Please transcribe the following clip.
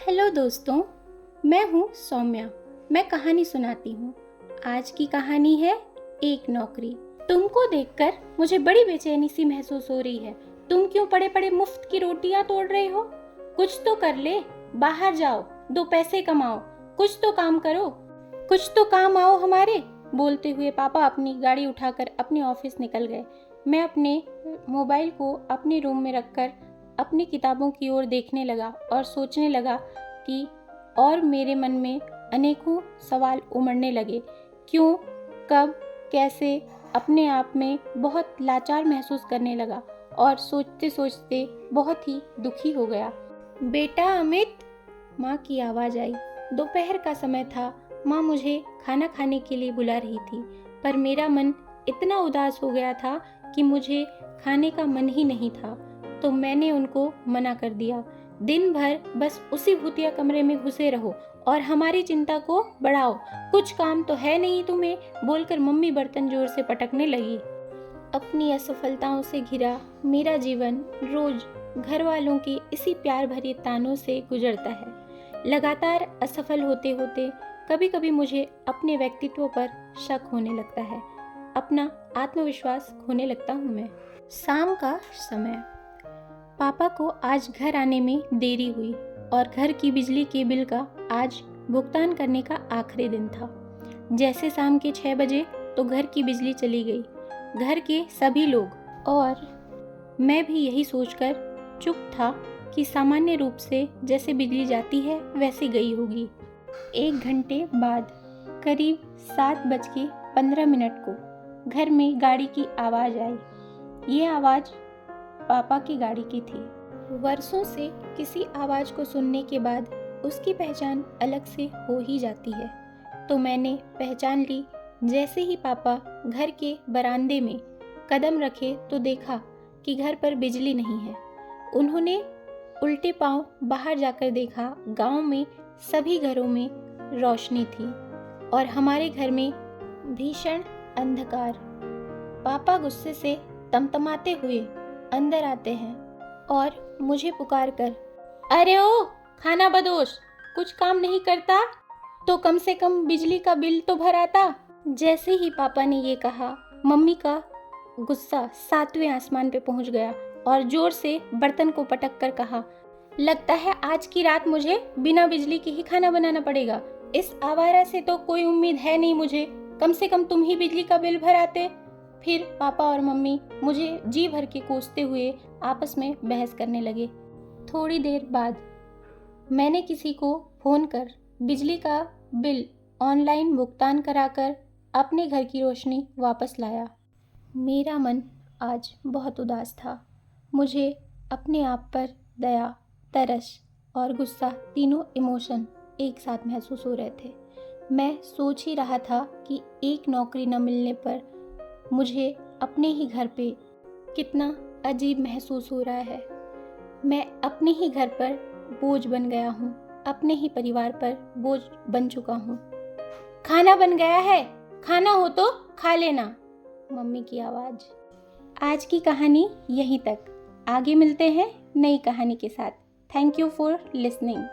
Hello दोस्तों, मैं हूँ सौम्या। मैं कहानी सुनाती हूँ। आज की कहानी है एक नौकरी। तुमको देखकर मुझे बड़ी बेचैनी सी महसूस हो रही है। तुम क्यों पड़े पड़े मुफ्त की रोटियां तोड़ रहे हो? कुछ तो कर ले, बाहर जाओ, 2 पैसे कमाओ, कुछ तो काम करो, कुछ तो काम आओ हमारे। बोलते हुए पापा अपनी गाड़ी उठाकर अपने ऑफिस निकल गए। मैं अपने मोबाइल को अपने रूम में रखकर अपनी किताबों की ओर देखने लगा और सोचने लगा कि और मेरे मन में अनेकों सवाल उमड़ने लगे। क्यों, कब, कैसे, अपने आप में बहुत लाचार महसूस करने लगा और सोचते सोचते बहुत ही दुखी हो गया। बेटा अमित, माँ की आवाज़ आई। दोपहर का समय था। माँ मुझे खाना खाने के लिए बुला रही थी, पर मेरा मन इतना उदास हो गया था कि मुझे खाने का मन ही नहीं था, तो मैंने उनको मना कर दिया। दिन भर बस उसी भूतिया कमरे में घुसे रहो और हमारी चिंता को बढ़ाओ, कुछ काम तो है नहीं तुम्हें, बोलकर मम्मी बर्तन जोर से पटकने लगी। अपनी असफलताओं से घिरा मेरा जीवन रोज घर वालों के इसी प्यार भरे तानों से गुजरता है। लगातार असफल होते होते कभी कभी मुझे अपने व्यक्तित्व पर शक होने लगता है, अपना आत्मविश्वास खोने लगता हूँ मैं। शाम का समय। पापा को आज घर आने में देरी हुई और घर की बिजली के बिल का आज भुगतान करने का आखिरी दिन था। जैसे शाम के 6 बजे तो घर की बिजली चली गई। घर के सभी लोग और मैं भी यही सोचकर चुप था कि सामान्य रूप से जैसे बिजली जाती है वैसे गई होगी। 1 घंटे बाद करीब 7:15 को घर में गाड़ी की आवाज़ आई। ये आवाज़ पापा की गाड़ी की थी। वर्षों से किसी आवाज़ को सुनने के बाद उसकी पहचान अलग से हो ही जाती है, तो मैंने पहचान ली। जैसे ही पापा घर के बरामदे में कदम रखे तो देखा कि घर पर बिजली नहीं है। उन्होंने उल्टे पांव बाहर जाकर देखा। गांव में सभी घरों में रोशनी थी और हमारे घर में भीषण अंधकार। पापा गुस्से से तमतमाते हुए अंदर आते हैं और मुझे पुकार कर, अरे ओ खाना बदोश, कुछ काम नहीं करता तो कम से कम बिजली का बिल तो भराता। जैसे ही पापा ने ये कहा, मम्मी का गुस्सा 7वें आसमान पे पहुंच गया और जोर से बर्तन को पटक कर कहा, लगता है आज की रात मुझे बिना बिजली के ही खाना बनाना पड़ेगा। इस आवारा से तो कोई उम्मीद है नहीं मुझे, कम से कम तुम ही बिजली का बिल भराते। फिर पापा और मम्मी मुझे जी भर के कोसते हुए आपस में बहस करने लगे। थोड़ी देर बाद मैंने किसी को फ़ोन कर बिजली का बिल ऑनलाइन भुगतान कराकर अपने घर की रोशनी वापस लाया। मेरा मन आज बहुत उदास था। मुझे अपने आप पर दया, तरस और गुस्सा, तीनों इमोशन एक साथ महसूस हो रहे थे। मैं सोच ही रहा था कि एक नौकरी न मिलने पर मुझे अपने ही घर पे कितना अजीब महसूस हो रहा है। मैं अपने ही घर पर बोझ बन गया हूँ, अपने ही परिवार पर बोझ बन चुका हूँ। खाना बन गया है, खाना हो तो खा लेना, मम्मी की आवाज़। आज की कहानी यहीं तक। आगे मिलते हैं नई कहानी के साथ। Thank you for listening.